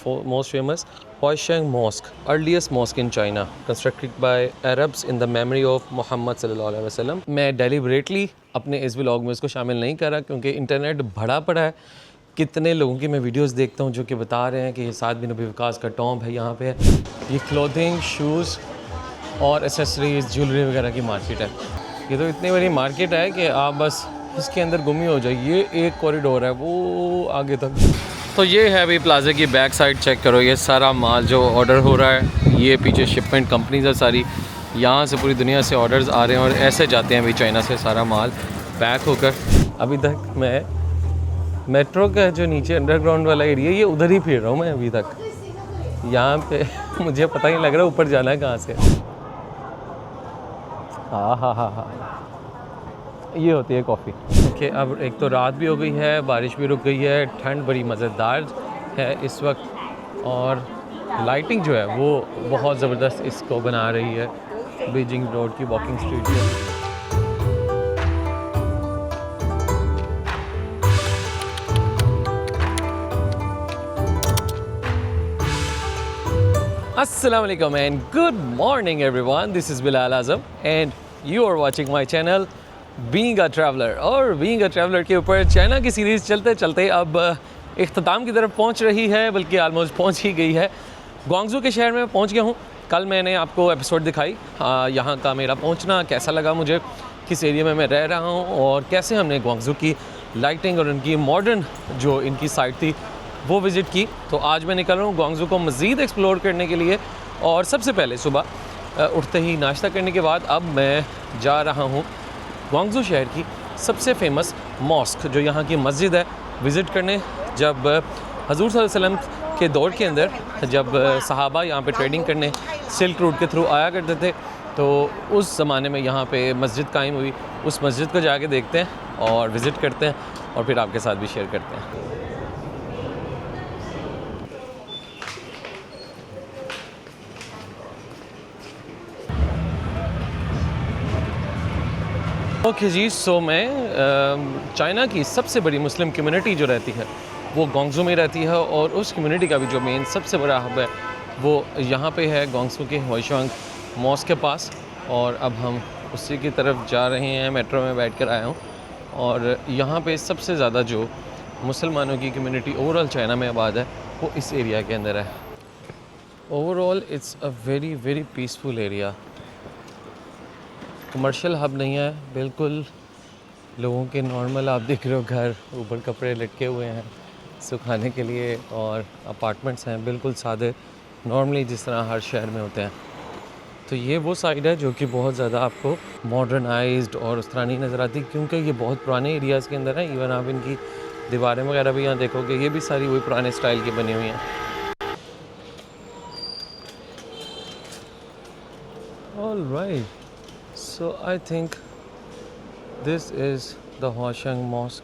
most famous Huaisheng Mosque, earliest mosque in China, constructed by Arabs in the memory of Muhammad sallallahu alaihi wasallam. मैं deliberately अपने इस vlog में इसको शामिल नहीं कर रहा क्योंकि इंटरनेट भरा पड़ा है। कितने लोगों की मैं वीडियोस देखता हूँ जो कि बता रहे हैं कि ये साद बिन अबी वक़ास का टॉम्ब है यहाँ पे। ये क्लोथिंग, शूज़ और एसेसरीज, ज्वेलरी वगैरह की मार्केट है। ये तो इतनी बड़ी मार्केट है कि आप बस इसके अंदर गुम ही हो जाए। ये एक कॉरिडोर है वो आगे तक। तो ये है अभी प्लाज़ा की बैक साइड, चेक करो। ये सारा माल जो ऑर्डर हो रहा है, ये पीछे शिपमेंट कंपनीज है सारी, यहाँ से पूरी दुनिया से ऑर्डर्स आ रहे हैं और ऐसे जाते हैं अभी चाइना से सारा माल पैक होकर। अभी तक मैं मेट्रो का जो नीचे अंडरग्राउंड वाला एरिया, ये उधर ही फिर रहा हूँ मैं अभी तक। यहाँ पे मुझे पता ही लग रहा है ऊपर जाना है कहाँ से। हाँ, ये होती है कॉफ़ी। ओके, अब एक तो रात भी हो गई है, बारिश भी रुक गई है, ठंड बड़ी मज़ेदार है इस वक्त और लाइटिंग जो है वो बहुत ज़बरदस्त इसको बना रही है बीजिंग रोड की वॉकिंग स्ट्रीट पे। Assalamu alaikum and good morning everyone. This is Bilal Azam and you are watching my channel Being a Traveler। और Being a Traveler के ऊपर चाइना की सीरीज़ चलते चलते अब इख्तिताम की तरफ पहुंच रही है, बल्कि आलमोस्ट पहुंच ही गई है। ग्वांगझू के शहर में पहुंच गया हूं। कल मैंने आपको एपिसोड दिखाई यहाँ का मेरा पहुंचना कैसा लगा मुझे, किस एरिया में मैं रह रहा हूँ और कैसे हमने ग्वांगझू की लाइटिंग और उनकी मॉडर्न जो इनकी साइट थी वो विज़िट की। तो आज मैं निकल रहा हूँ ग्वांगझू को मज़ीद एक्सप्लोर करने के लिए। और सबसे पहले सुबह उठते ही नाश्ता करने के बाद अब मैं जा रहा हूँ ग्वांगझू शहर की सबसे फेमस मॉस्क जो यहाँ की मस्जिद है विज़िट करने। जब हज़ूर सल्लल्लाहु अलैहि वसल्लम के दौर के अंदर जब सहाबा यहाँ पे ट्रेडिंग करने सिल्क रूट के थ्रू आया करते थे, तो उस ज़माने में यहाँ पे मस्जिद कायम हुई। उस मस्जिद को जाके देखते हैं और विज़िट करते हैं और फिर आपके साथ भी शेयर करते हैं। ओके जी, सो मैं चाइना की सबसे बड़ी मुस्लिम कम्युनिटी जो रहती है वो ग्वांगझू में रहती है और उस कम्युनिटी का भी जो मेन सबसे बड़ा हब है वो यहाँ पे है ग्वांगझू के हुआइशेंग मॉस्क के पास। और अब हम उसी की तरफ जा रहे हैं। मेट्रो में बैठ कर आया हूँ और यहाँ पे सबसे ज़्यादा जो मुसलमानों की कम्युनिटी ओवरऑल चाइना में आबाद है वो इस एरिया के अंदर है। Overall it's a very very peaceful area. Commercial hub नहीं है बिल्कुल, लोगों के नॉर्मल आप देख रहे हो घर, ऊपर कपड़े लटके हुए हैं सुखाने के लिए और अपार्टमेंट्स हैं बिल्कुल सादे, नॉर्मली जिस तरह हर शहर में होते हैं। तो ये वो साइड है जो कि बहुत ज़्यादा आपको मॉडर्नाइज्ड और उस तरह नहीं नज़र आती क्योंकि ये बहुत पुराने एरियाज़ के अंदर है। इवन आप इनकी दीवारें वगैरह भी यहाँ देखोगे, ये भी सारी वही पुराने स्टाइल की बनी हुई हैं। All right, so I think this is the Huaisheng mosque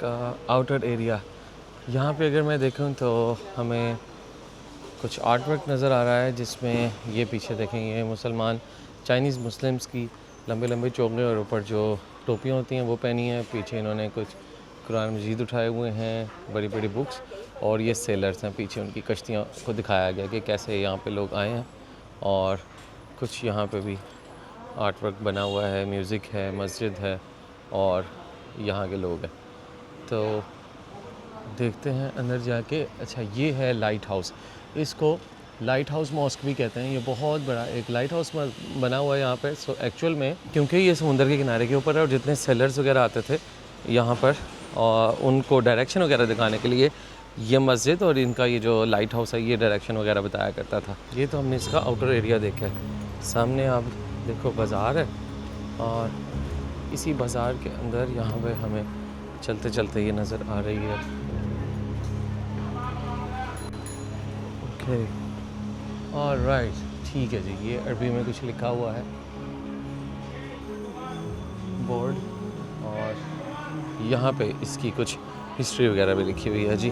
का आउटर एरिया। यहाँ पे अगर मैं देखूँ तो हमें कुछ आर्ट वर्क नज़र आ रहा है जिसमें ये पीछे देखेंगे मुसलमान चाइनीज़ मुस्लिम्स की लंबे लंबे चोंगे और ऊपर जो टोपियाँ होती हैं वो पहनी हैं। पीछे इन्होंने कुछ कुरान मजीद उठाए हुए हैं, बड़ी बड़ी बुक्स, और ये सेलर्स हैं। पीछे उनकी कश्तियों को दिखाया गया कि कैसे यहाँ पे लोग आए हैं। और कुछ यहाँ पे भी आर्ट वर्क बना हुआ है, म्यूज़िक है, मस्जिद है और यहाँ के लोग हैं। तो देखते हैं अंदर जाके। अच्छा, ये है लाइट हाउस, इसको लाइट हाउस मॉस्क भी कहते हैं। ये बहुत बड़ा एक लाइट हाउस बना हुआ है यहाँ पे। सो एक्चुअल में क्योंकि ये समुंदर के किनारे के ऊपर है और जितने सेलर्स वगैरह आते थे यहाँ पर और उनको डायरेक्शन वगैरह दिखाने के लिए ये मस्जिद और इनका ये जो लाइट हाउस है ये डायरेक्शन वगैरह बताया करता था। ये तो हमने इसका आउटर एरिया देखा है। सामने आप देखो बाज़ार है और इसी बाज़ार के अंदर यहाँ पे हमें चलते चलते ये नज़र आ रही है। ओके, ऑलराइट, ठीक है जी। ये अरबी में कुछ लिखा हुआ है बोर्ड और यहाँ पे इसकी कुछ हिस्ट्री वगैरह भी लिखी हुई है जी।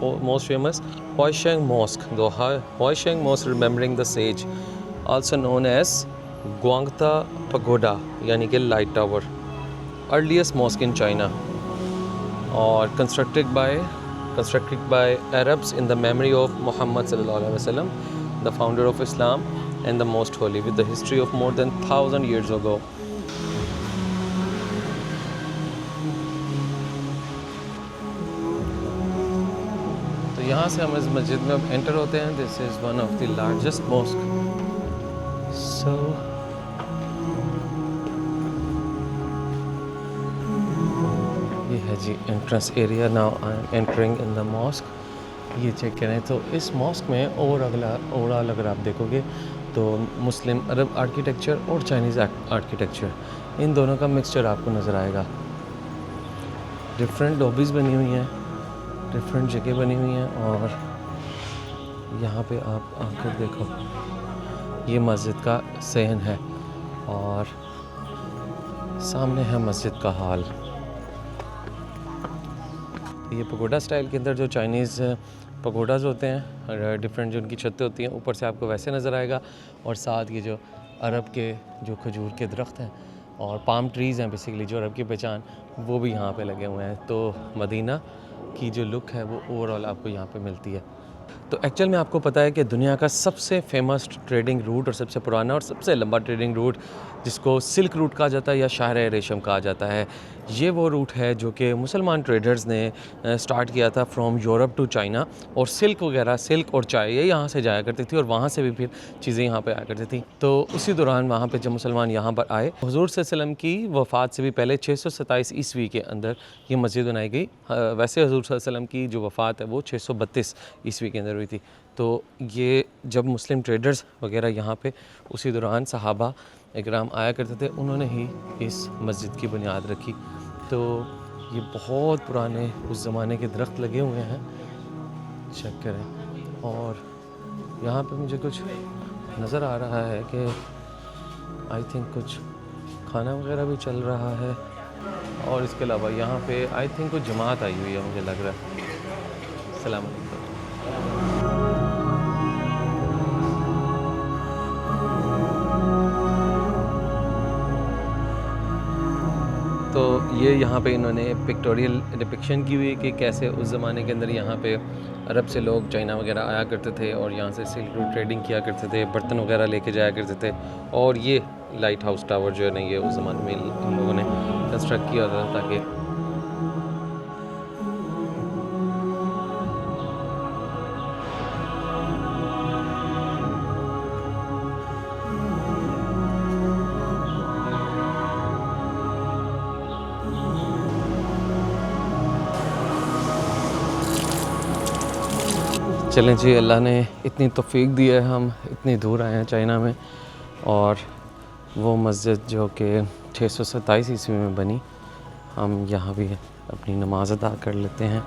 Most famous Huaisheng mosque, the Huaisheng mosque remembering the sage, also known as Guangta pagoda यानी कि light tower, earliest mosque in China और constructed by constructed by Arabs in the memory of Muhammad sallallahu alaihi wasallam, the founder of Islam and the most holy, with the history of more than 1000 years ago. तो यहाँ से हम इस मस्जिद में अब enter होते हैं. This is one of the largest mosque. So ये है जी entrance area. Now I am entering in the mosque. ये चेक करें तो इस मॉस्क में ओवरऑल अगर आप देखोगे तो मुस्लिम अरब आर्किटेक्चर और चाइनीज़ आर्किटेक्चर, इन दोनों का मिक्सचर आपको नज़र आएगा. डिफरेंट लॉबीज़ बनी हुई हैं, डिफरेंट जगह बनी हुई हैं. और यहाँ पे आप आकर देखो, ये मस्जिद का सहन है और सामने है मस्जिद का हॉल. ये पगोडा स्टाइल के अंदर जो चाइनीज़ पगोडाज होते हैं, डिफरेंट जो उनकी छतें होती हैं, ऊपर से आपको वैसे नज़र आएगा. और साथ ये जो अरब के जो खजूर के दरख्त हैं और पाम ट्रीज़ हैं, बेसिकली जो अरब की पहचान, वो भी यहाँ पे लगे हुए हैं. तो मदीना की जो लुक है वो ओवरऑल आपको यहाँ पे मिलती है. तो एक्चुअल में आपको पता है कि दुनिया का सबसे फेमस ट्रेडिंग रूट और सबसे पुराना और सबसे लंबा ट्रेडिंग रूट, जिसको सिल्क रूट कहा जाता है या शाहर रेशम कहा जाता है, ये वो रूट है जो कि मुसलमान ट्रेडर्स ने स्टार्ट किया था फ्रॉम यूरोप टू चाइना. और सिल्क वगैरह, सिल्क और चाय ये यहाँ से जाया करती थी और वहाँ से भी फिर चीज़ें यहाँ पे आया करती थी. तो उसी दौरान वहाँ पे जब मुसलमान यहाँ पर आए, हुज़ूर सल्लल्लाहु अलैहि वसल्लम की वफ़ात से भी पहले 627 ईस्वी के अंदर ये मस्जिद बनाई गई. वैसे हुज़ूर सल्लल्लाहु अलैहि वसल्लम की जो वफ़ात है वो 632 ईस्वी के अंदर हुई थी. तो ये जब मुस्लिम ट्रेडर्स वगैरह यहाँ पे उसी दौरान सहाबा इकराम आया करते थे, उन्होंने ही इस मस्जिद की बुनियाद रखी. तो ये बहुत पुराने उस ज़माने के दरख्त लगे हुए हैं, चेक करें. और यहाँ पे मुझे कुछ नज़र आ रहा है कि आई थिंक कुछ खाना वगैरह भी चल रहा है. और इसके अलावा यहाँ पे आई थिंक कुछ जमात आई हुई है, मुझे लग रहा है. अस्सलाम वालेकुम. तो ये यहाँ पे इन्होंने पिक्टोरियल डिपिक्शन की हुई है कि कैसे उस ज़माने के अंदर यहाँ पे अरब से लोग चाइना वगैरह आया करते थे और यहाँ से सिल्क रूट ट्रेडिंग किया करते थे, बर्तन वगैरह लेके जाया करते थे. और ये लाइट हाउस टावर जो है ना, ये उस ज़माने में इन लोगों ने कंस्ट्रक्ट किया था ताकि चलें जी. अल्लाह ने इतनी तौफीक दी है, हम इतनी दूर आए हैं चाइना में, और वो मस्जिद जो कि 627 ईस्वी में बनी, हम यहाँ भी अपनी नमाज अदा कर लेते हैं.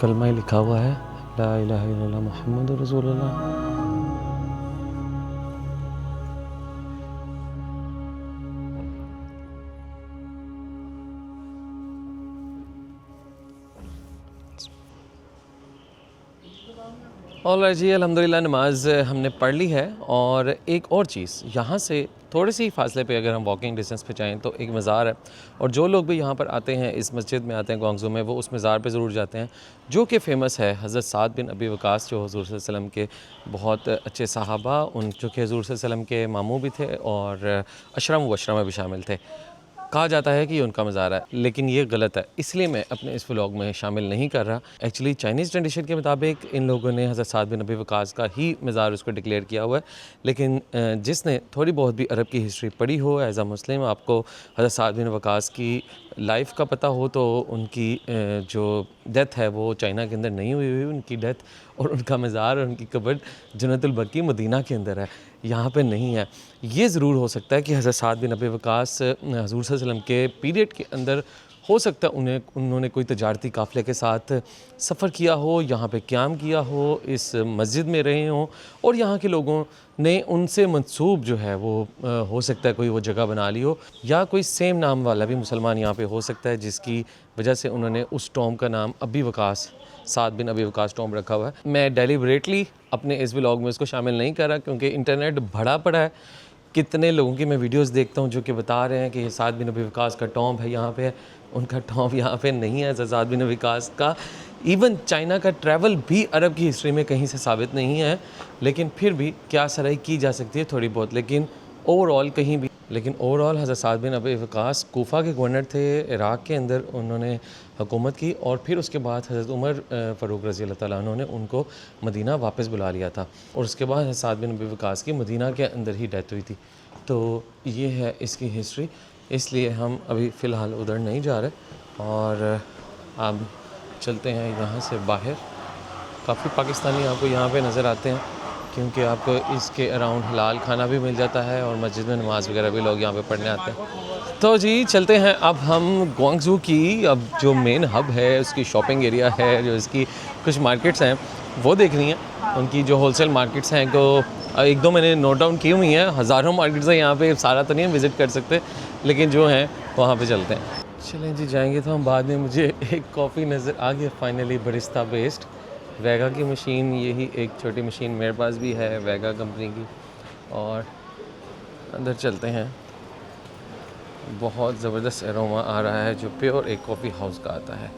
कलमा ही लिखा हुआ है, ला इलाहा इल्लल्लाह मुहम्मदुर रसूलुल्लाह. ऑलराइट जी, अल्हम्दुलिल्लाह नमाज हमने पढ़ ली है. और एक और चीज़, यहाँ से थोड़े से ही फासले पे अगर हम वॉकिंग डिस्टेंस पे जाएँ तो एक मज़ार है. और जो लोग भी यहाँ पर आते हैं, इस मस्जिद में आते हैं ग्वांगझू में, वो उस मज़ार पे ज़रूर जाते हैं जो कि फ़ेमस है. हज़रत साद बिन अबी वक़ास जो हुज़ूर सल्लल्लाहु अलैहि वसल्लम के बहुत अच्छे सहाबा, उन जो कि हुज़ूर सल्लल्लाहु अलैहि वसल्लम के मामू भी थे और अशरा मुबशरा में भी शामिल थे. कहा जाता है कि ये उनका मज़ार है, लेकिन ये गलत है. इसलिए मैं अपने इस व्लॉग में शामिल नहीं कर रहा. एक्चुअली चाइनीज़ ट्रेडिशन के मुताबिक इन लोगों ने हज़रत साद बिन अबी वक़ास का ही मज़ार उसको डिक्लेयर किया हुआ है. लेकिन जिसने थोड़ी बहुत भी अरब की हिस्ट्री पढ़ी हो एज़ अ मुस्लिम, आपको हज़रत साद बिन वक़ास की लाइफ का पता हो, तो उनकी जो डेथ है वो चाइना के अंदर नहीं हुई. उनकी डेथ और उनका मज़ार और उनकी कब्र जन्नतुल बकी मदीना के अंदर है, यहाँ पे नहीं है. ये ज़रूर हो सकता है कि हज़रत साद बिन अबी वक़ास हुज़ूर सल्लल्लाहु अलैहि वसल्लम के पीरियड के अंदर हो सकता है उन्होंने कोई तजारती काफ़िले के साथ सफ़र किया हो, यहाँ पे क़याम किया हो, इस मस्जिद में रहे हों, और यहाँ के लोगों ने उनसे मंसूब जो है वो हो सकता है कोई वो जगह बना ली हो. या कोई सेम नाम वाला भी मुसलमान यहाँ पे हो सकता है, जिसकी वजह से उन्होंने उस टॉम का नाम अबी वक़ास, साद बिन अबी वक़ास टॉम रखा हुआ है. मैं डेलिबरेटली अपने इस व्लॉग में इसको शामिल नहीं कर रहा क्योंकि इंटरनेट भरा पड़ा है. कितने लोगों की मैं वीडियोस देखता हूँ जो कि बता रहे हैं कि ये साद बिन अबी वक़ास का टॉम्ब है यहाँ पे, उनका टॉम्ब यहाँ पे नहीं है साद बिन अबी वक़ास का। इवन चाइना का ट्रैवल भी अरब की हिस्ट्री में कहीं से साबित नहीं है, लेकिन फिर भी क्या सराई की जा सकती है थोड़ी बहुत, लेकिन ओवरऑल कहीं भी। लेकिन ओवरऑल हज़रत साद बिन अबी वक़ास कूफा के गवर्नर थे, इराक़ के अंदर उन्होंने हुकूमत की, और फिर उसके बाद हज़रत उमर फ़ारूक रज़ी अल्लाह ताला अन्हु ने उनको मदीना वापस बुला लिया था, और उसके बाद हज़रत साद बिन अबी वक़ास की मदीना के अंदर ही डेथ हुई थी। तो ये है इसकी हिस्ट्री, इसलिए हम अभी फ़िलहाल उधर नहीं जा रहे, और अब चलते हैं यहाँ से बाहर। काफ़ी पाकिस्तानी आपको यहाँ पे नज़र आते हैं, क्योंकि आपको इसके अराउंड हलाल खाना भी मिल जाता है, और मस्जिद में नमाज़ वगैरह भी लोग यहाँ पे पढ़ने आते हैं। तो जी चलते हैं अब हम ग्वांगझू की, अब जो मेन हब है उसकी शॉपिंग एरिया है, जो इसकी कुछ मार्केट्स हैं वो देखनी है, उनकी जो होलसेल मार्केट्स हैं को एक दो मैंने नोट डाउन की हुई हैं। हज़ारों मार्केट्स हैं यहाँ पे, सारा तो नहीं हम विज़िट कर सकते, लेकिन जो हैं वहाँ पे चलते हैं। चलें जी, जाएंगे तो हम बाद में। मुझे एक कॉफ़ी नज़र आ गई फाइनली, बरिस्ता बेस्ड वेगा की मशीन। यही एक छोटी मशीन मेरे पास भी है वेगा कंपनी की, और अंदर चलते हैं। बहुत ज़बरदस्त एरोमा आ रहा है जो प्योर एक कॉफ़ी हाउस का आता है,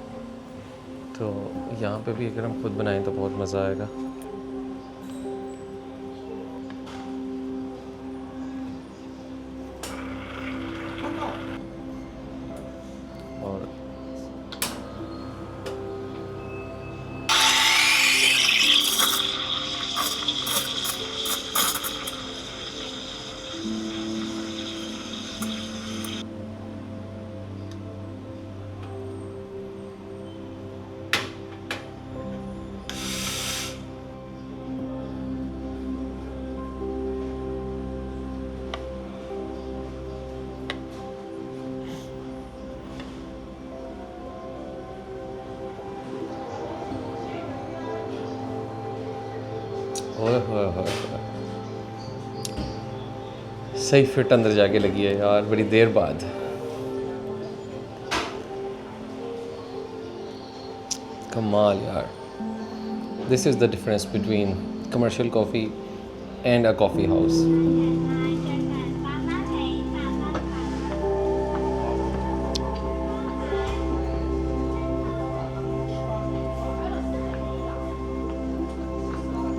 तो यहाँ पे भी अगर हम खुद बनाएं तो बहुत मज़ा आएगा। और सही फिट अंदर जाके लगी है यार, बड़ी देर बाद। कमाल यार, this is the difference between commercial coffee and a coffee house.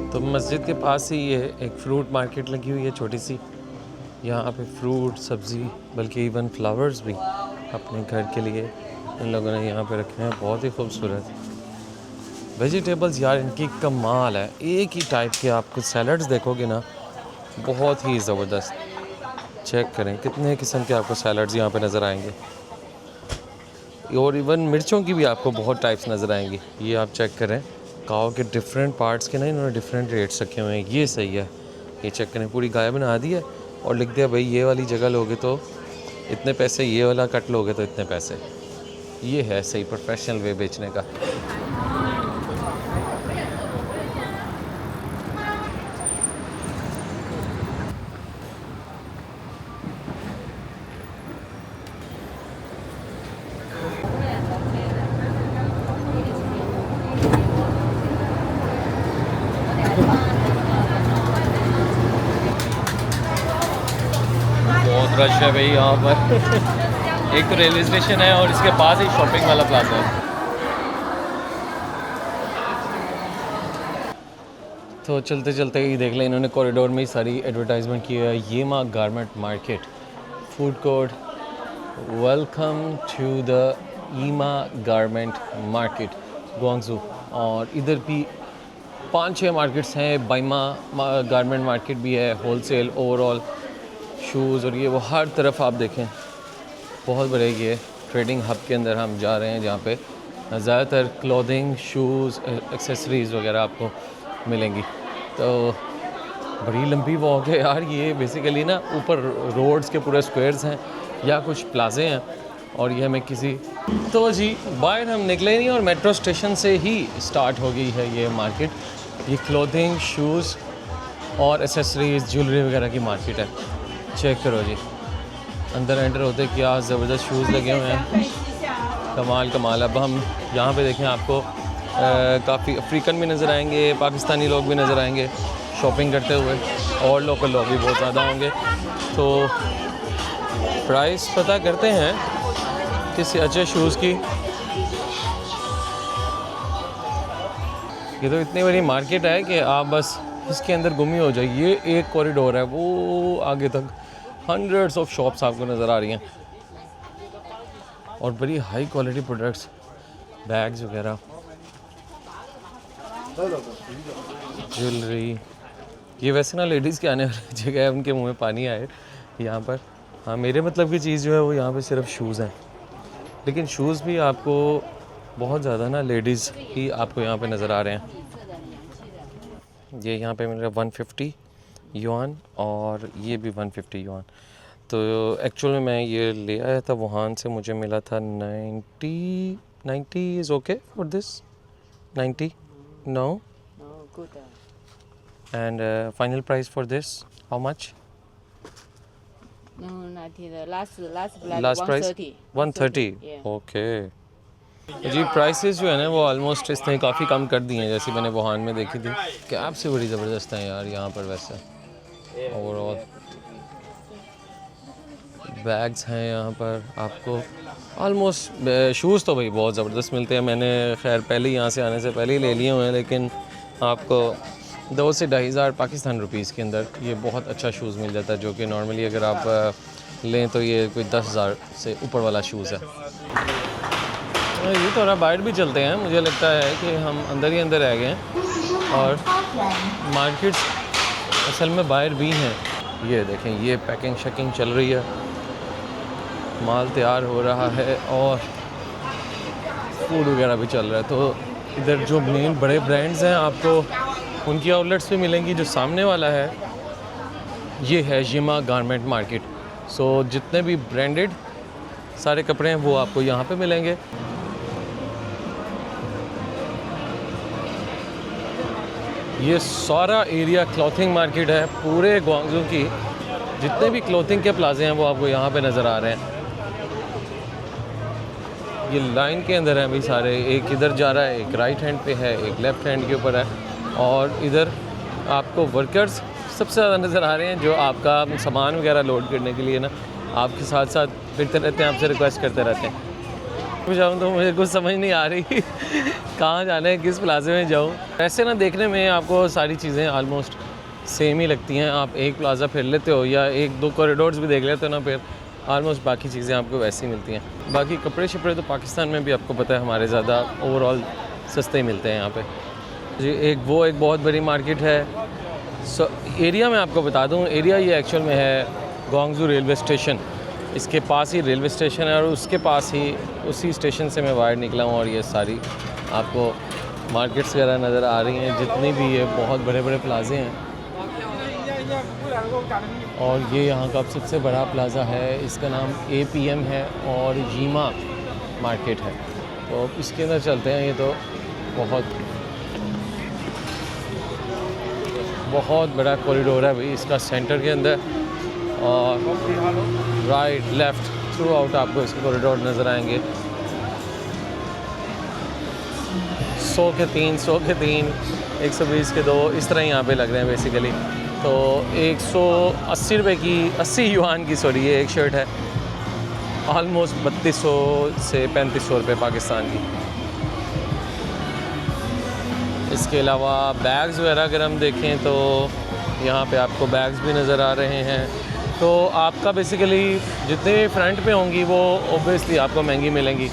तो मस्जिद के पास ही ये एक फ़्रूट मार्केट लगी हुई है छोटी सी। यहाँ पे फ्रूट, सब्ज़ी, बल्कि इवन फ्लावर्स भी अपने घर के लिए इन लोगों ने यहाँ पे रखे हैं। बहुत ही खूबसूरत वेजिटेबल्स यार, इनकी कमाल है। एक ही टाइप के आपको सैलड्स देखोगे ना, बहुत ही ज़बरदस्त। चेक करें कितने किस्म के आपको सैलड्स यहाँ पे नज़र आएंगे, और इवन मिर्चों की भी आपको बहुत टाइप्स नज़र आएंगी। ये आप चेक करें, काओ के डिफरेंट पार्ट्स के ना इन्होंने डिफरेंट रेट्स रखे हुए हैं। ये सही है, ये चेक करें, पूरी गाय बना दी है और लिख दिया भाई ये वाली जगह लोगे तो इतने पैसे, ये वाला कट लोगे तो इतने पैसे। ये है सही प्रोफेशनल वे बेचने का। बहुत रश है भाई यहाँ पर। एक तो रेलवे स्टेशन है और इसके पास ही शॉपिंग वाला प्लाजा है। तो चलते चलते ही देख लें, इन्होंने कॉरिडोर में ही सारी एडवर्टाइजमेंट की है। ये माँ garment market, food court, welcome to the ईमा गारमेंट मार्केट ग्वांगझू। और इधर भी 5-6 मार्केट्स हैं। बाइमा गारमेंट मार्केट भी है, होलसेल ओवरऑल शूज़, और ये वो हर तरफ आप देखें बहुत बड़े ये ट्रेडिंग हब के अंदर हम जा रहे हैं, जहाँ पे ज़्यादातर क्लोथिंग, शूज़, एक्सेसरीज़ वगैरह आपको मिलेंगी। तो बड़ी लंबी वॉक है यार ये। बेसिकली ना ऊपर रोड्स के पूरे स्क्वायर्स हैं या कुछ प्लाजे हैं, और ये हमें किसी तो जी बाहर हम निकले नहीं, और मेट्रो स्टेशन से ही स्टार्ट हो गई है ये मार्केट। ये क्लोथिंग, शूज़ और एसेसरीज़, ज्वेलरी वगैरह की मार्केट है। चेक करो जी, अंदर एंटर होते क्या ज़बरदस्त शूज़ लगे हुए हैं, कमाल कमाल। अब हम यहाँ पे देखें, आपको काफ़ी अफ्रीकन भी नज़र आएंगे, पाकिस्तानी लोग भी नज़र आएंगे शॉपिंग करते हुए, और लोकल लोग भी बहुत ज़्यादा होंगे। तो प्राइस पता करते हैं किसी अच्छे शूज़ की। ये तो इतनी बड़ी मार्केट है कि आप बस इसके अंदर गुम ही हो जाए। ये एक कॉरिडोर है, वो आगे तक हंड्रेड्स ऑफ शॉप्स आपको नज़र आ रही हैं और बड़ी हाई क्वालिटी प्रोडक्ट्स, बैग्स वगैरह, ज्वेलरी। ये वैसे ना लेडीज़ के आने वाली जगह है, उनके मुंह में पानी आए यहाँ पर। हाँ, मेरे मतलब की चीज़ जो है वो यहाँ पे सिर्फ शूज़ हैं, लेकिन शूज़ भी आपको बहुत ज़्यादा ना लेडीज़ ही आपको यहाँ पे नज़र आ रहे हैं। ये यहाँ पे मेरा 150 युआन और ये भी 150 युआन। तो एक्चुअल में मैं ये ले आया था वुहान से, मुझे मिला था 90 is okay for this 90 no and final price for this how much? No, 90. The last last price 130 okay जी। प्राइसेस जो है ना वो ऑलमोस्ट इसने काफ़ी कम कर दिए हैं, जैसे मैंने वुहान में देखी थी। कैब से बड़ी ज़बरदस्त है यार यहाँ पर। वैसे ओवरऑल बैग्स हैं यहाँ पर आपको ऑलमोस्ट। शूज़ तो भाई बहुत ज़बरदस्त मिलते हैं। मैंने खैर पहले यहाँ से आने से पहले ही ले लिए हुए हैं, लेकिन आपको 2 से 2,500 पाकिस्तान रुपीज़ के अंदर ये बहुत अच्छा शूज़ मिल जाता है, जो कि नॉर्मली अगर आप लें तो ये कोई 10,000 से ऊपर वाला शूज़ है। ये थोड़ा बाहर भी चलते हैं, मुझे लगता है कि हम अंदर ही अंदर रह गए हैं और मार्केट्स असल में बाहर भी हैं। ये देखें, ये पैकिंग शैकिंग चल रही है, माल तैयार हो रहा है और फूड वगैरह भी चल रहा है। तो इधर जो मेन बड़े ब्रांड्स हैं आपको उनकी आउटलेट्स भी मिलेंगी। जो सामने वाला है ये है जिमा गारमेंट मार्केट। सो जितने भी ब्रांडेड सारे कपड़े हैं वो आपको यहाँ पे मिलेंगे। ये सारा एरिया क्लॉथिंग मार्केट है। पूरे ग्वांगजू की जितने भी क्लॉथिंग के प्लाजे हैं वो आपको यहाँ पे नज़र आ रहे हैं। ये लाइन के अंदर है अभी सारे, एक इधर जा रहा है, एक राइट हैंड पे है, एक लेफ़्ट हैंड के ऊपर है और इधर आपको वर्कर्स सबसे ज़्यादा नज़र आ रहे हैं जो आपका सामान वगैरह लोड करने के लिए ना आपके साथ साथ फिरते रहते हैं, आपसे रिक्वेस्ट करते रहते हैं। मैं जाऊँ तो मुझे कुछ समझ नहीं आ रही कहाँ जाना है, किस प्लाजे में जाऊँ। ऐसे ना देखने में आपको सारी चीज़ें आलमोस्ट सेम ही लगती हैं। आप एक प्लाज़ा फिर लेते हो या 1-2 कॉरिडोर्स भी देख लेते हो ना, फिर आलमोस्ट बाकी चीज़ें आपको वैसी मिलती हैं। बाकी कपड़े शपड़े तो पाकिस्तान में भी आपको पता है हमारे ज़्यादा ओवरऑल सस्ते ही मिलते हैं यहाँ पे जी। एक बहुत बड़ी मार्केट है। एरिया मैं आपको बता दूँ, एरिया ये एक्चुअल में है ग्वांगजू रेलवे स्टेशन। इसके पास ही रेलवे स्टेशन है और उसके पास ही उसी स्टेशन से मैं बाहर निकला हूँ और ये सारी आपको मार्केट्स वगैरह नज़र आ रही हैं जितनी भी। ये बहुत बड़े बड़े प्लाजे हैं और ये यहाँ का सबसे बड़ा प्लाज़ा है, इसका नाम APM है और जिमा मार्केट है। तो इसके अंदर चलते हैं। ये तो बहुत बड़ा कॉरिडोर है भाई इसका सेंटर के अंदर, और राइट लेफ़्ट थ्रू आउट आपको इसके कॉरिडोर नज़र आएंगे। 100 के 3, 100 के 3, 120 के 2, इस तरह यहाँ पे लग रहे हैं बेसिकली। तो 180 रुपये की 80 युआन की सॉरी ये एक शर्ट है, ऑलमोस्ट 3200 से 3500 रुपये पाकिस्तान की। इसके अलावा बैग्स वगैरह अगर हम देखें तो यहाँ पे आपको बैग्स भी नज़र आ रहे हैं। तो आपका बेसिकली जितने फ्रंट पे होंगी वो ओब्वियसली आपको महंगी मिलेंगी,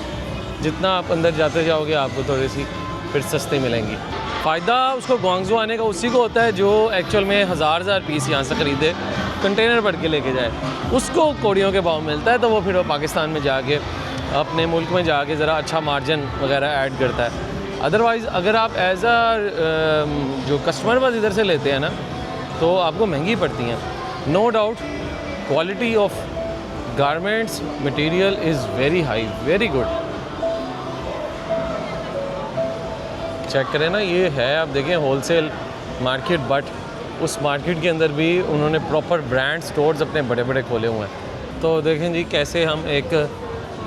जितना आप अंदर जाते जाओगे आपको थोड़ी सी फिर सस्ती मिलेंगी। फ़ायदा उसको ग्वांगजू आने का उसी को होता है जो एक्चुअल में हज़ार पीस यहाँ से ख़रीदे, कंटेनर भर के लेके जाए, उसको कौड़ियों के भाव मिलता है। तो वो फिर वो पाकिस्तान में जाके अपने मुल्क में जाके ज़रा अच्छा मार्जिन वगैरह ऐड करता है। अदरवाइज़ अगर आप एज जो कस्टमर बस इधर से लेते हैं ना तो आपको महंगी पड़ती हैं। No doubt quality of garments material is very high, very good. Check करें ना, ये है आप देखें होलसेल मार्केट, बट उस मार्केट के अंदर भी उन्होंने प्रॉपर ब्रांड स्टोर्स अपने बड़े बड़े खोले हुए हैं। तो देखें जी कैसे हम एक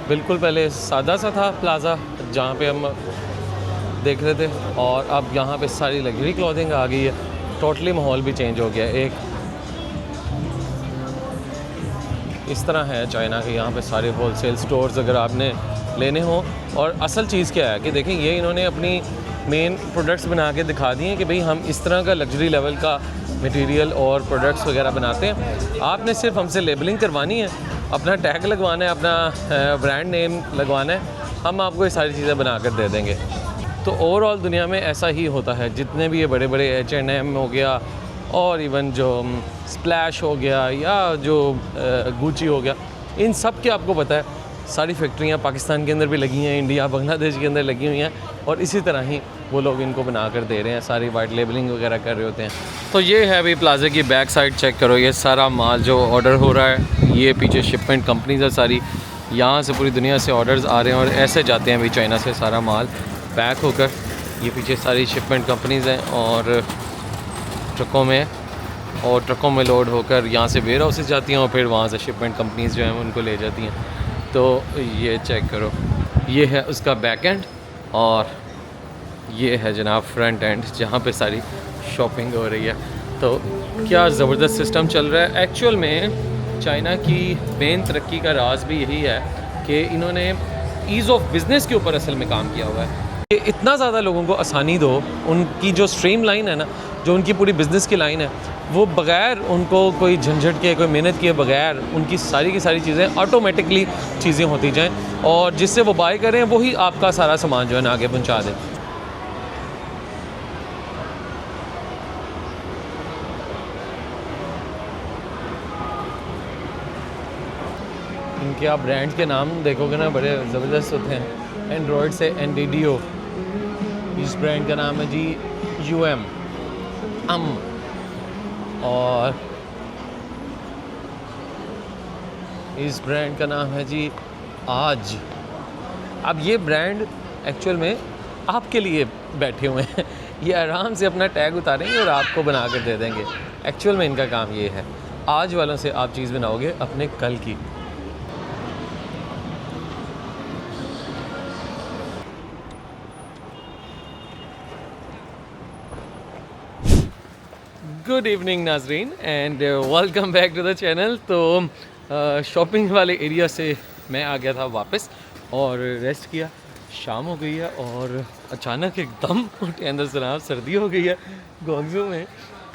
बिल्कुल पहले सादा सा था प्लाज़ा जहाँ पे हम देख रहे थे, और अब यहाँ पे सारी लग्जरी क्लॉथिंग आ गई है। टोटली माहौल भी चेंज हो गया। एक इस तरह है चाइना के यहाँ पे सारे होलसेल स्टोर्स अगर आपने लेने हों। और असल चीज़ क्या है कि देखें, ये इन्होंने अपनी मेन प्रोडक्ट्स बना के दिखा दिए हैं कि भाई हम इस तरह का लग्जरी लेवल का मटेरियल और प्रोडक्ट्स वगैरह बनाते हैं। आपने सिर्फ हमसे लेबलिंग करवानी है, अपना टैग लगवाना है, अपना ब्रांड नेम लगवाना है, हम आपको ये सारी चीज़ें बना कर दे देंगे। तो ओवरऑल दुनिया में ऐसा ही होता है। जितने भी ये बड़े बड़े H&M हो गया और इवन जो स्प्लैश हो गया या जो गुची हो गया, इन सब के आपको पता है सारी फैक्ट्रियाँ पाकिस्तान के अंदर भी लगी हैं, इंडिया बांग्लादेश के अंदर लगी हुई हैं, और इसी तरह ही वो लोग इनको बना कर दे रहे हैं, सारी वाइट लेबलिंग वगैरह कर रहे होते हैं। तो ये है अभी प्लाज़ा की बैक साइड, चेक करो, ये सारा माल जो ऑर्डर हो रहा है, ये पीछे शिपमेंट कंपनीज़ है सारी, यहाँ से पूरी दुनिया से ऑर्डर्स आ रहे हैं और ऐसे जाते हैं अभी चाइना से सारा माल पैक होकर। ये पीछे सारी शिपमेंट कंपनीज़ हैं और ट्रकों में लोड होकर यहाँ से वेयर हाउसेस जाती हैं और फिर वहाँ से शिपमेंट कंपनीज़ जो हैं उनको ले जाती हैं। तो ये चेक करो, ये है उसका बैक एंड और ये है जनाब फ्रंट एंड, जहाँ पे सारी शॉपिंग हो रही है। तो क्या ज़बरदस्त सिस्टम चल रहा है। एक्चुअल में चाइना की मेन तरक्की का राज भी यही है कि इन्होंने ईज़ ऑफ बिज़नेस के ऊपर असल में काम किया हुआ है। कि इतना ज़्यादा लोगों को आसानी दो, उनकी जो स्ट्रीम लाइन है ना, जो उनकी पूरी बिज़नेस की लाइन है, वो बग़ैर उनको कोई झंझट के, कोई मेहनत किए बगैर उनकी सारी की सारी चीज़ें ऑटोमेटिकली चीज़ें होती जाएं और जिससे वो बाय करें वही आपका सारा सामान जो है ना आगे पहुंचा दें। इनके आप ब्रांड के नाम देखोगे ना, बड़े ज़बरदस्त होते हैं। एंड्रॉयड से एनडीडीओ, इस ब्रांड का नाम है जी UM और इस ब्रांड का नाम है जी आज। अब ये ब्रांड एक्चुअल में आपके लिए बैठे हुए हैं, ये आराम से अपना टैग उतारेंगे और आपको बना कर दे देंगे। एक्चुअल में इनका काम ये है, आज वालों से आप चीज़ बनाओगे अपने कल की। गुड इवनिंग नाजरीन and welcome back to the channel. तो शॉपिंग वाले एरिया से मैं आ गया था वापस और रेस्ट किया। शाम हो गई है और अचानक एकदम के अंदर जनाब सर्दी हो गई है ग्वांगझू में।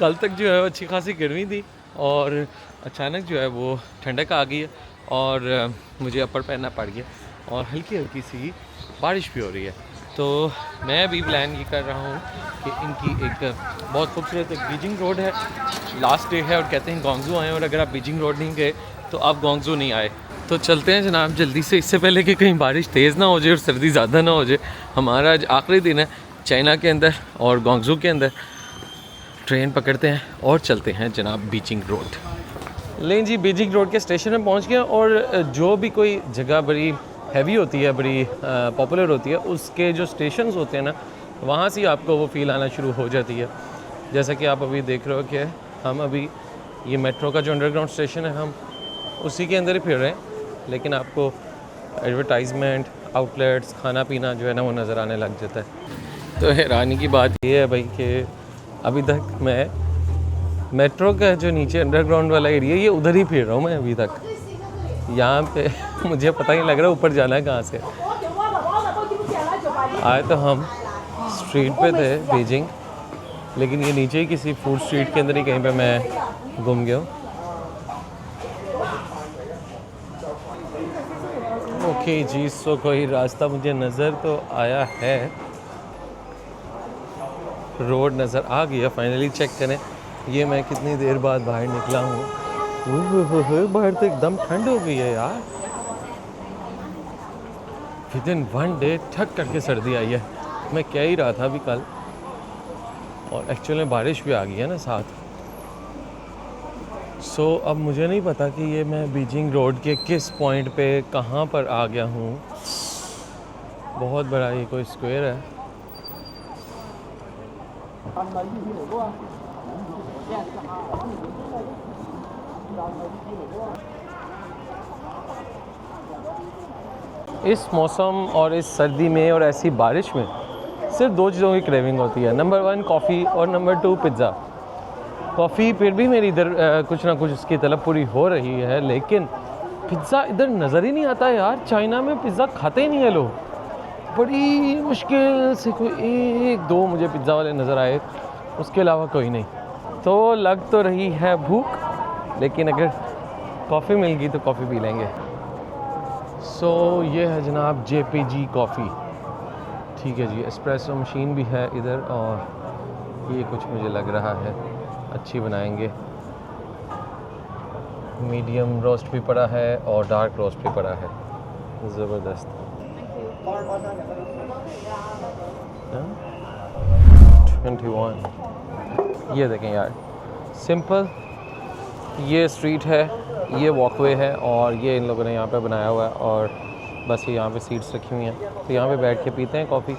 कल तक जो है अच्छी खासी गर्मी थी और अचानक जो है वो ठंडक आ गई है और मुझे अपर पहनना पड़ गया और हल्की हल्की सी बारिश भी हो रही है। तो मैं अभी प्लान ये कर रहा हूँ कि इनकी एक बहुत खूबसूरत एक बीजिंग रोड है, लास्ट डे है और कहते हैं ग्वांगझू आए और अगर आप बीजिंग रोड नहीं गए तो आप ग्वांगझू नहीं आए। तो चलते हैं जनाब जल्दी से, इससे पहले कि कहीं बारिश तेज़ ना हो जाए और सर्दी ज़्यादा ना हो जाए। हमारा आज आखिरी दिन है चाइना के अंदर और ग्वांगझू के अंदर। ट्रेन पकड़ते हैं और चलते हैं जनाब बीजिंग रोड। लें जी, बीजिंग रोड के स्टेशन में पहुँच गया और जो भी कोई जगह बड़ी हैवी होती है, बड़ी पॉपुलर होती है, उसके जो स्टेशंस होते हैं ना, वहाँ से आपको वो फील आना शुरू हो जाती है। जैसा कि आप अभी देख रहे हो कि हम अभी ये मेट्रो का जो अंडरग्राउंड स्टेशन है, हम उसी के अंदर ही फिर रहे हैं, लेकिन आपको एडवर्टाइजमेंट, आउटलेट्स, खाना पीना जो है ना वो नज़र आने लग जाता है। तो हैरानी की बात ये है भाई कि अभी तक मैं मेट्रो का जो नीचे अंडरग्राउंड वाला एरिया, ये उधर ही फिर रहा हूँ मैं अभी तक। यहाँ पे मुझे पता ही लग रहा ऊपर जाना है कहाँ से। आए तो हम स्ट्रीट पे थे बीजिंग, लेकिन ये नीचे ही किसी फूड स्ट्रीट के अंदर ही कहीं पे मैं गुम गया हूँ। ओके जी, सो कोई रास्ता मुझे नज़र तो आया है, रोड नज़र आ गया फाइनली। चेक करें ये मैं कितनी देर बाद बाहर निकला हूँ। बाहर तो एकदम ठंड हो गई है यार, विदिन 1 डे ठक करके सर्दी आई है। मैं कह ही रहा था अभी कल, और एक्चुअली में बारिश भी आ गई है ना साथ। सो अब मुझे नहीं पता कि ये मैं बीजिंग रोड के किस पॉइंट पे कहाँ पर आ गया हूँ। बहुत बड़ा ये कोई स्क्वायर है। इस मौसम और इस सर्दी में और ऐसी बारिश में सिर्फ 2 चीज़ों की क्रेविंग होती है, नंबर 1 कॉफ़ी और नंबर 2 पिज़्ज़ा। कॉफ़ी फिर भी मेरी इधर कुछ ना कुछ उसकी तलब पूरी हो रही है, लेकिन पिज़्ज़ा इधर नज़र ही नहीं आता यार, चाइना में पिज़्ज़ा खाते ही नहीं है लोग। बड़ी मुश्किल से कोई एक दो मुझे पिज़्ज़ा वाले नज़र आए, उसके अलावा कोई नहीं। तो लग तो रही है भूख, लेकिन अगर कॉफ़ी मिल गई तो कॉफ़ी पी लेंगे। सो ये है जनाब JPG कॉफ़ी। ठीक है जी, एस्प्रेसो मशीन भी है इधर, और ये कुछ मुझे लग रहा है अच्छी बनाएंगे। मीडियम रोस्ट भी पड़ा है और डार्क रोस्ट भी पड़ा है, ज़बरदस्त। 21। ये देखें यार, सिंपल ये स्ट्रीट है, ये वॉकवे है, और ये इन लोगों ने यहाँ पे बनाया हुआ है, और बस ये यहाँ पे सीट्स रखी हुई हैं, तो यहाँ पे बैठ के पीते हैं कॉफ़ी,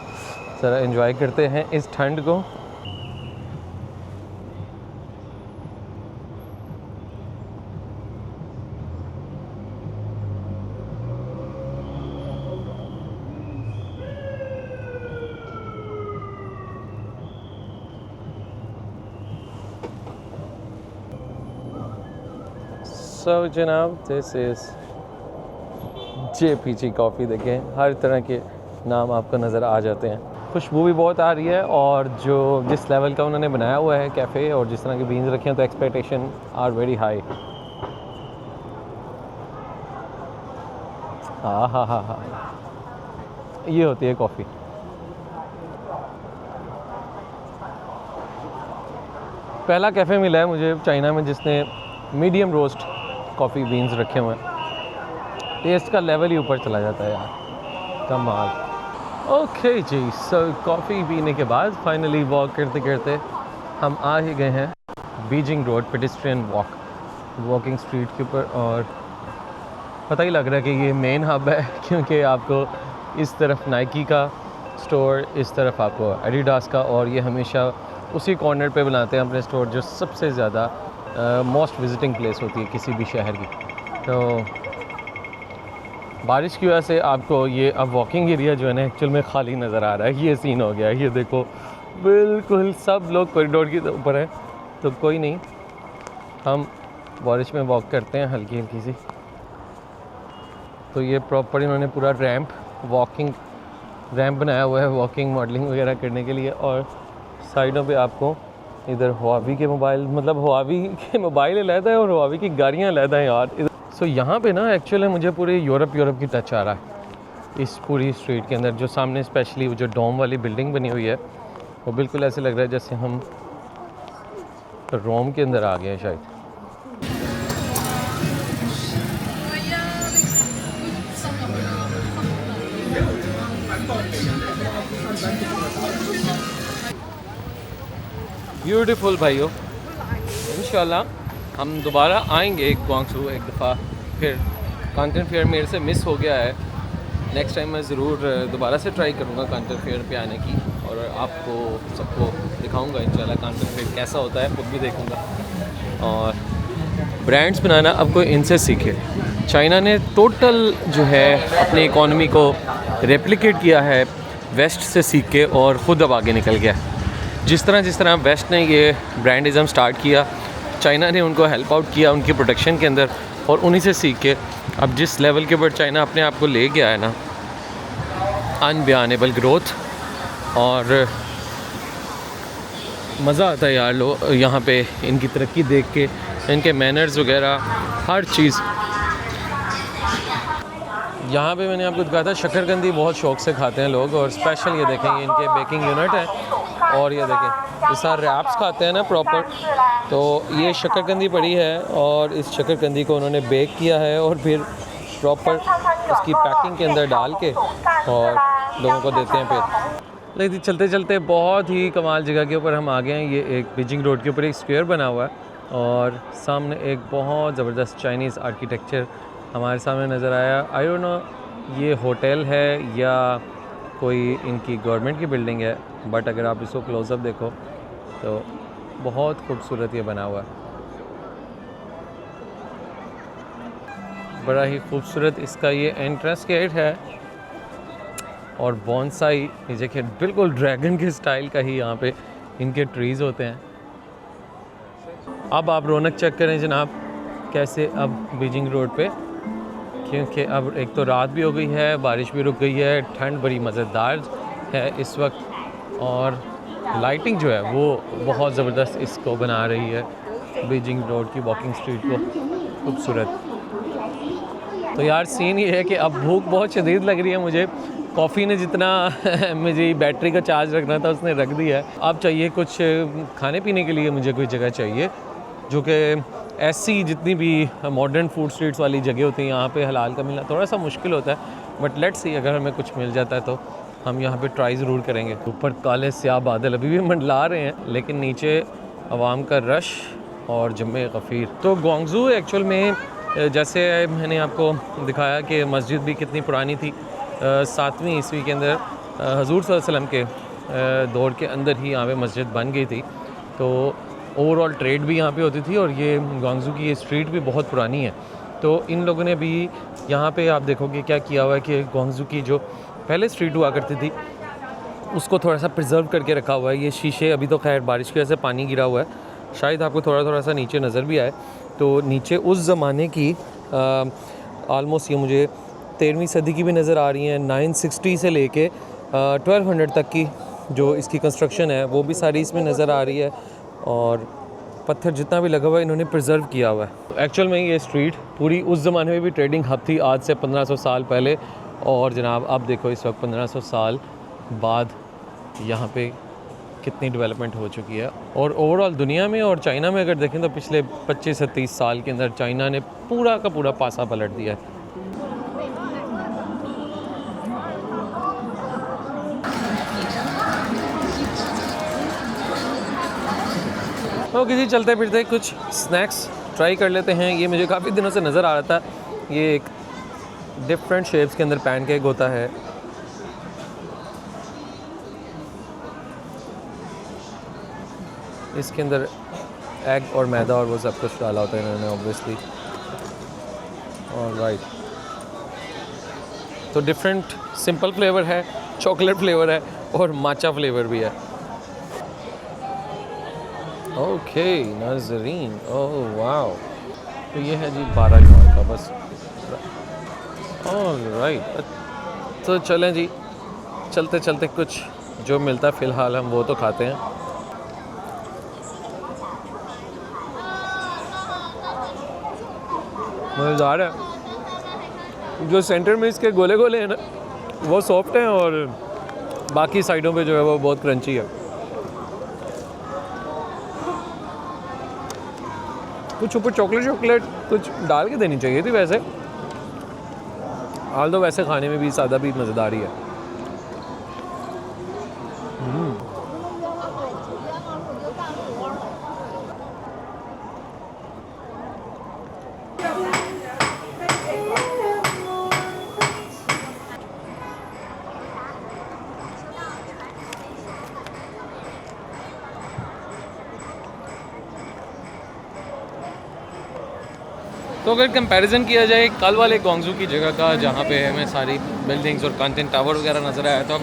ज़रा एंजॉय करते हैं इस ठंड को। सो जनाब दिस इज़ JPG कॉफ़ी। देखें हर तरह के नाम आपको नज़र आ जाते हैं, खुशबू भी बहुत आ रही है, और जो जिस लेवल का उन्होंने बनाया हुआ है कैफ़े और जिस तरह के बीन्स रखे हैं, तो एक्सपेक्टेशन आर वेरी हाई। हाँ, ये होती है कॉफ़ी। पहला कैफ़े मिला है मुझे चाइना में जिसने मीडियम रोस्ट कॉफ़ी बीन्स रखे हुए हैं, टेस्ट का लेवल ही ऊपर चला जाता है यार, कमाल। ओके जी, सो कॉफ़ी पीने के बाद फाइनली वॉक करते करते हम आ ही गए हैं Beijing road pedestrian walking street के ऊपर, और पता ही लग रहा है कि ये मेन हब है, क्योंकि आपको इस तरफ नाइकी का स्टोर, इस तरफ आपको एडिडास का, और ये हमेशा उसी कॉर्नर पे बनाते हैं अपने स्टोर, जो सबसे ज़्यादा मोस्ट विजिटिंग प्लेस होती है किसी भी शहर की। तो बारिश की वजह से आपको ये अब वॉकिंग एरिया जो है ना एक्चुअल में खाली नज़र आ रहा है। ये सीन हो गया है, ये देखो बिल्कुल सब लोग कॉरिडोर के ऊपर है, तो कोई नहीं, हम बारिश में वॉक करते हैं हल्की हल्की सी। तो ये प्रॉपर इन्होंने पूरा वॉकिंग रैम्प बनाया हुआ है वॉकिंग मॉडलिंग वगैरह करने के लिए, और साइडों पे आपको इधर हुआवी के मोबाइल, मतलब हुआवी के मोबाइल अलहदा है और हुआवी की गाड़ियाँ अलहदा हैं यार। सो यहाँ पे ना एक्चुअली मुझे पूरे यूरोप की टच आ रहा है इस पूरी स्ट्रीट के अंदर। जो सामने स्पेशली जो डोम वाली बिल्डिंग बनी हुई है, वो बिल्कुल ऐसे लग रहा है जैसे हम रोम के अंदर आ गए हैं शायद। ब्यूटीफुल भाइयों, इंशाल्लाह हम दोबारा आएंगे ग्वांगसू एक दफ़ा फिर। कांटन फेयर मेरे से मिस हो गया है, नेक्स्ट टाइम मैं ज़रूर दोबारा से ट्राई करूँगा कांटन फेयर पे आने की, और आपको सबको दिखाऊँगा इंशाल्लाह कांटन फेयर कैसा होता है, खुद भी देखूँगा। और ब्रांड्स बनाना अब कोई इनसे सीखे। चाइना ने टोटल जो है अपनी इकॉनमी को रेप्लिकेट किया है वेस्ट से सीख के, और ख़ुद अब आगे निकल गया। जिस तरह वेस्ट ने ये ब्रांडिज़म स्टार्ट किया, चाइना ने उनको हेल्प आउट किया उनकी प्रोडक्शन के अंदर, और उन्हीं से सीख के अब जिस लेवल के ऊपर चाइना अपने आप को ले गया है ना, अनबयानेबल ग्रोथ। और मज़ा आता है यार यहाँ पे इनकी तरक्की देख के, इनके मैनर्स वगैरह हर चीज़। यहाँ पे मैंने आपको दिखाया था शक्करकंदी बहुत शौक़ से खाते हैं लोग, और स्पेशल ये देखें ये इनके बेकिंग यूनिट है, और ये देखें इस सारे रैप्स खाते हैं ना प्रॉपर। तो ये शक्करकंदी पड़ी है, और इस शक्करकंदी को उन्होंने बेक किया है, और फिर प्रॉपर उसकी पैकिंग के अंदर डाल के और लोगों को देते हैं फिर। लेकिन चलते चलते बहुत ही कमाल जगह के ऊपर हम आ गए हैं। ये एक बीजिंग रोड के ऊपर एक स्क्वायर बना हुआ है, और सामने एक बहुत ज़बरदस्त चाइनीज़ आर्किटेक्चर हमारे सामने नज़र आया। आई डोंट नो ये होटल है या कोई इनकी गवर्नमेंट की बिल्डिंग है, बट अगर आप इसको क्लोज़अप देखो तो बहुत खूबसूरत ये बना हुआ है, बड़ा ही खूबसूरत इसका ये एंट्रेंस गेट है। और बॉन्साई ये देखिए बिल्कुल ड्रैगन के स्टाइल का ही यहाँ पे इनके ट्रीज़ होते हैं। अब आप रौनक चेक करें जनाब, कैसे अब बीजिंग रोड पे क्योंकि अब एक तो रात भी हो गई है, बारिश भी रुक गई है, ठंड बड़ी मज़ेदार है इस वक्त और लाइटिंग जो है वो बहुत ज़बरदस्त इसको बना रही है बीजिंग रोड की वॉकिंग स्ट्रीट को खूबसूरत। तो यार सीन ये है कि अब भूख बहुत शदीद लग रही है मुझे। कॉफ़ी ने जितना मुझे बैटरी का चार्ज रखना था उसने रख दिया है। अब चाहिए कुछ खाने पीने के लिए, मुझे कोई जगह चाहिए जो कि ऐसी जितनी भी मॉडर्न फूड स्ट्रीट्स वाली जगह होती हैं यहाँ पे हलाल का मिलना थोड़ा सा मुश्किल होता है। बट लेट्स सी, अगर हमें कुछ मिल जाता है तो हम यहाँ पे ट्राई ज़रूर करेंगे। ऊपर काले स्याह बादल अभी भी मंडला रहे हैं, लेकिन नीचे आवाम का रश और जम्मे गफ़ीर। तो ग्वांगजू एक्चुअल में जैसे मैंने आपको दिखाया कि मस्जिद भी कितनी पुरानी थी, 7वीं ईस्वी के अंदर हजूर सल्लल्लाहु अलैहि वसल्लम के दौर के अंदर ही यहाँ पे मस्जिद बन गई थी। तो ओवरऑल ट्रेड भी यहाँ पे होती थी और ये ग्वांगजू की ये स्ट्रीट भी बहुत पुरानी है। तो इन लोगों ने भी यहाँ पे आप देखोगे क्या किया हुआ है कि ग्वांगजू की जो पहले स्ट्रीट हुआ करती थी उसको थोड़ा सा प्रिजर्व करके रखा हुआ है। ये शीशे, अभी तो खैर बारिश की वजह से पानी गिरा हुआ है, शायद आपको थोड़ा थोड़ा सा नीचे नज़र भी आए। तो नीचे उस ज़माने की आलमोस्ट ये मुझे 13वीं सदी की भी नज़र आ रही हैं, 960 से लेके 1200 तक की जो इसकी कंस्ट्रक्शन है वो भी सारी इसमें नज़र आ रही है। और पत्थर जितना भी लगा हुआ है इन्होंने प्रिजर्व किया हुआ है। एक्चुअल में ये स्ट्रीट पूरी उस ज़माने में भी ट्रेडिंग हब थी, आज से 1500 साल पहले। और जनाब अब देखो इस वक्त 1500 साल बाद यहाँ पे कितनी डेवलपमेंट हो चुकी है। और ओवरऑल दुनिया में और चाइना में अगर देखें तो पिछले 25 से 30 साल के अंदर चाइना ने पूरा का पूरा पासा पलट दिया है। तो किसी चलते फिरते कुछ स्नैक्स ट्राई कर लेते हैं। ये मुझे काफ़ी दिनों से नज़र आ रहा था, ये एक डिफरेंट शेप्स के अंदर पैनकेक होता है। इसके अंदर एग और मैदा और वो सब कुछ डाला होता है इन्होंने ऑब्वियसली। ऑलराइट, तो डिफरेंट सिंपल फ्लेवर है, चॉकलेट फ्लेवर है और माचा फ्लेवर भी है। ओके नाजरीन, ओह वाओ, तो ये है जी 12 युआन का बस। ऑलराइट, तो चलें जी, चलते चलते कुछ जो मिलता है फ़िलहाल हम वो तो खाते हैं। मज़ेदार है। जो सेंटर में इसके गोले गोले हैं ना वो सॉफ्ट हैं और बाकी साइडों पे जो है वो बहुत क्रंची है। कुछ ऊपर चॉकलेट कुछ डाल के देनी चाहिए थी वैसे, हाल तो वैसे खाने में भी सादा भी मज़ेदार ही है। तो अगर कंपैरिजन किया जाए कल वाले ग्वांगजू की जगह का, जहाँ पे हमें सारी बिल्डिंग्स और कंटेंट टावर वगैरह नज़र आया था,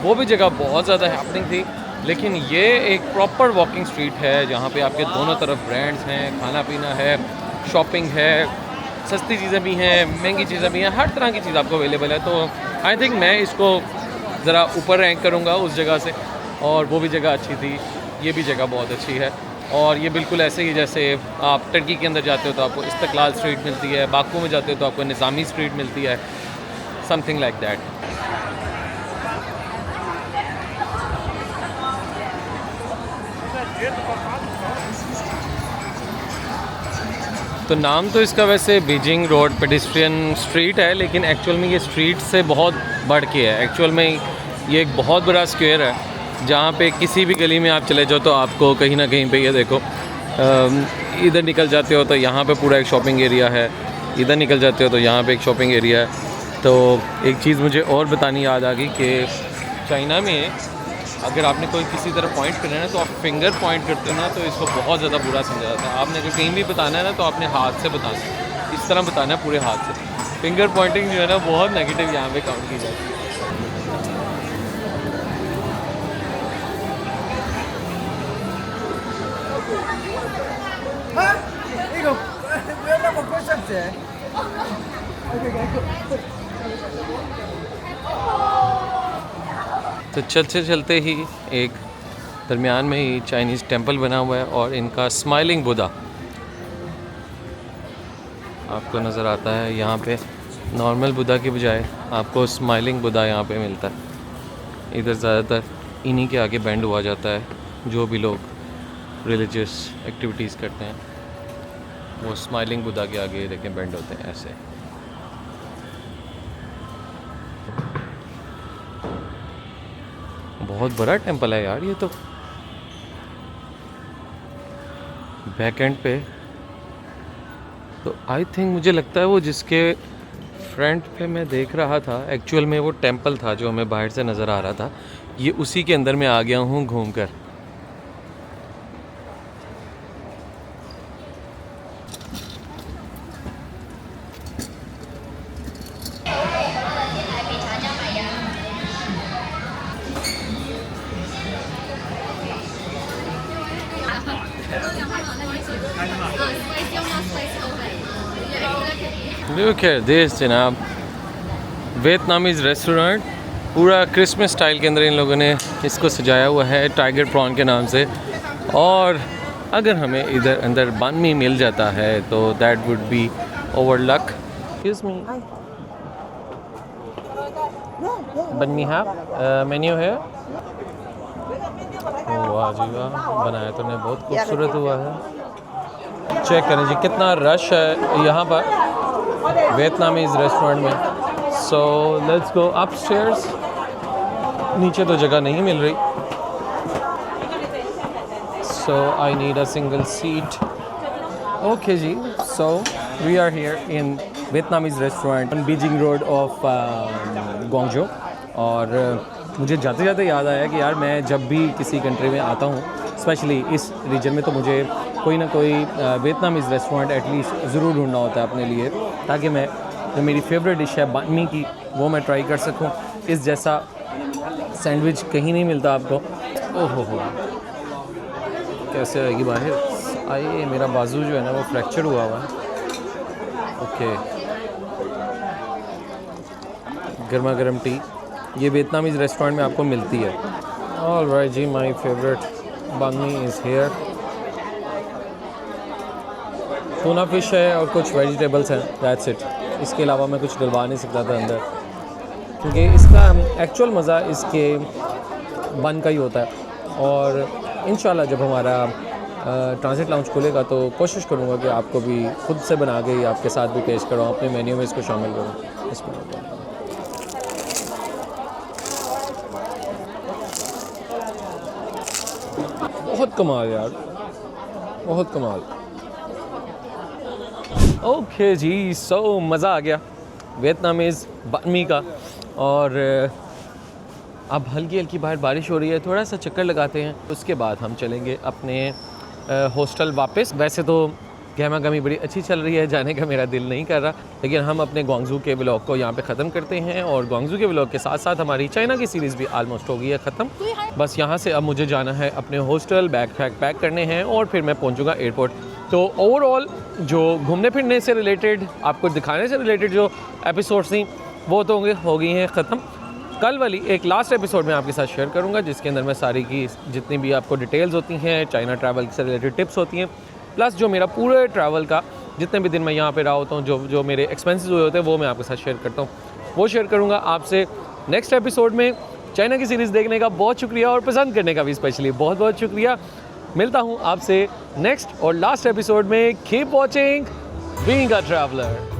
वो भी जगह बहुत ज़्यादा हैपनिंग थी। लेकिन ये एक प्रॉपर वॉकिंग स्ट्रीट है जहाँ पे आपके दोनों तरफ ब्रांड्स हैं, खाना पीना है, शॉपिंग है, सस्ती चीज़ें भी हैं, महंगी चीज़ें भी हैं, हर तरह की चीज़ आपको अवेलेबल है। तो आई थिंक मैं इसको ज़रा ऊपर रैंक करूँगा उस जगह से, और वो भी जगह अच्छी थी, ये भी जगह बहुत अच्छी है। और ये बिल्कुल ऐसे ही जैसे आप टर्की के अंदर जाते हो तो आपको इस्तकलाल स्ट्रीट मिलती है, बाकू में जाते हो तो आपको निज़ामी स्ट्रीट मिलती है, समथिंग लाइक दैट। तो नाम तो इसका वैसे बीजिंग रोड पेडिस्ट्रियन स्ट्रीट है, लेकिन एक्चुअल में ये स्ट्रीट से बहुत बढ़ के है। एक्चुअल में ये एक बहुत बड़ा स्क्वायर है जहाँ पे किसी भी गली में आप चले जाओ तो आपको कहीं ना कहीं पे ये देखो, इधर निकल जाते हो तो यहाँ पे पूरा एक शॉपिंग एरिया है, इधर निकल जाते हो तो यहाँ पे एक शॉपिंग एरिया है। तो एक चीज़ मुझे और बतानी याद आ गई कि चाइना में अगर आपने कोई किसी तरह पॉइंट करना है ना तो आप फिंगर पॉइंट करते हो ना तो इसको बहुत ज़्यादा बुरा समझा जाता है। आपने अगर कहीं भी बताना है ना तो आपने हाथ से बताना है, इस तरह बताना है पूरे हाथ से। फिंगर पॉइंटिंग जो है ना बहुत नेगेटिव यहाँ पे काउंट की जाती है। तो चलते चलते ही एक दरमियान में ही चाइनीज़ टेंपल बना हुआ है और इनका स्माइलिंग बुद्धा आपको नज़र आता है। यहाँ पे नॉर्मल बुद्धा की बजाय आपको स्माइलिंग बुद्धा यहाँ पे मिलता है। इधर ज़्यादातर इन्हीं के आगे बैंड हुआ जाता है। जो भी लोग रिलीजियस एक्टिविटीज़ करते हैं वो स्माइलिंग बुद्धा के आगे देखें बैंड होते हैं ऐसे। बहुत बड़ा टेंपल है यार ये तो। बैक एंड पे तो आई थिंक मुझे लगता है वो जिसके फ्रंट पे मैं देख रहा था एक्चुअल में वो टेंपल था जो हमें बाहर से नज़र आ रहा था। ये उसी के अंदर मैं आ गया हूँ घूमकर। Look at this जनाब, वियतनामीज़ रेस्टोरेंट पूरा क्रिसमस स्टाइल के अंदर इन लोगों ने इसको सजाया हुआ है टाइगर प्रॉन के नाम से। और अगर हमें इधर अंदर बान मी मिल जाता है तो that would be over luck. Excuse me, बन मी हैव मेन्यू है। वाह जी वाह, बनाया तो ने बहुत खूबसूरत हुआ है। चेक करें जी कितना रश है यहाँ पर वियतनामीज़ रेस्टोरेंट में। So let's go upstairs. नीचे तो जगह नहीं मिल रही, so I need a single seat. Okay जी, so we are here in Vietnamese restaurant on Beijing road of Guangzhou. और मुझे जाते जाते याद आया कि यार मैं जब भी किसी कंट्री में आता हूँ स्पेशली इस रीजन में तो मुझे कोई ना कोई वियतनामीज़ रेस्टोरेंट एटलीस्ट ज़रूर ढूंढना होता है अपने लिए, ताकि मैं जो मेरी फेवरेट डिश है बान मी की वो मैं ट्राई कर सकूं। इस जैसा सैंडविच कहीं नहीं मिलता आपको। ओहो हो, कैसे आएगी बाहर। आइए, मेरा बाजू जो है ना वो फ्रैक्चर हुआ हुआ है। ओके, गर्मा गर्म टी ये वियतनामीज़ रेस्टोरेंट में आपको मिलती है। ऑल राइट जी, my favourite banh mi is here. Tuna fish है और कुछ वेजिटेबल्स हैं, दैट्स इट। इसके अलावा मैं कुछ डलवा नहीं सकता था अंदर, क्योंकि इसका एक्चुअल मज़ा इसके बन का ही होता है। और इंशाल्लाह जब हमारा ट्रांजिट लाउंज खुलेगा तो कोशिश करूँगा कि आपको भी खुद से बना के आपके साथ भी पेश कराऊँ, अपने मेन्यू में इसको शामिल करूँ। इसमें बहुत कमाल यार, बहुत कमाल। ओके जी, सो मज़ा आ गया वियतनामीज़ बान मी का। और अब हल्की हल्की बाहर बारिश हो रही है, थोड़ा सा चक्कर लगाते हैं, उसके बाद हम चलेंगे अपने हॉस्टल वापस। वैसे तो गहमा गहमी बड़ी अच्छी चल रही है, जाने का मेरा दिल नहीं कर रहा, लेकिन हम अपने ग्वांगझू के व्लॉग को यहाँ पे ख़त्म करते हैं। और ग्वांगझू के व्लॉग के साथ साथ हमारी चाइना की सीरीज़ भी आलमोस्ट हो गई है ख़त्म। बस यहाँ से अब मुझे जाना है अपने हॉस्टल, बैग पैक करने हैं और फिर मैं पहुँचूँगा एयरपोर्ट। तो ओवरऑल जो घूमने फिरने से रिलेटेड, आपको दिखाने से रिलेटेड जो एपिसोड्स थी वो तो हो गई हैं ख़त्म। कल वाली एक लास्ट एपिसोड में आपके साथ शेयर करूंगा, जिसके अंदर मैं सारी की जितनी भी आपको डिटेल्स होती हैं, चाइना ट्रैवल से रिलेटेड टिप्स होती हैं, प्लस जो मेरा पूरे ट्रैवल का जितने भी दिन मैं यहाँ पे रहा होता हूँ, जो मेरे एक्सपेंसेस हुए होते हैं वो मैं आपके साथ शेयर करता हूँ, वो शेयर करूँगा आपसे नेक्स्ट एपिसोड में। चाइना की सीरीज़ देखने का बहुत शुक्रिया और पसंद करने का भी स्पेशली बहुत बहुत शुक्रिया। मिलता हूँ आपसे नेक्स्ट और लास्ट एपिसोड में। Keep watching being a traveller.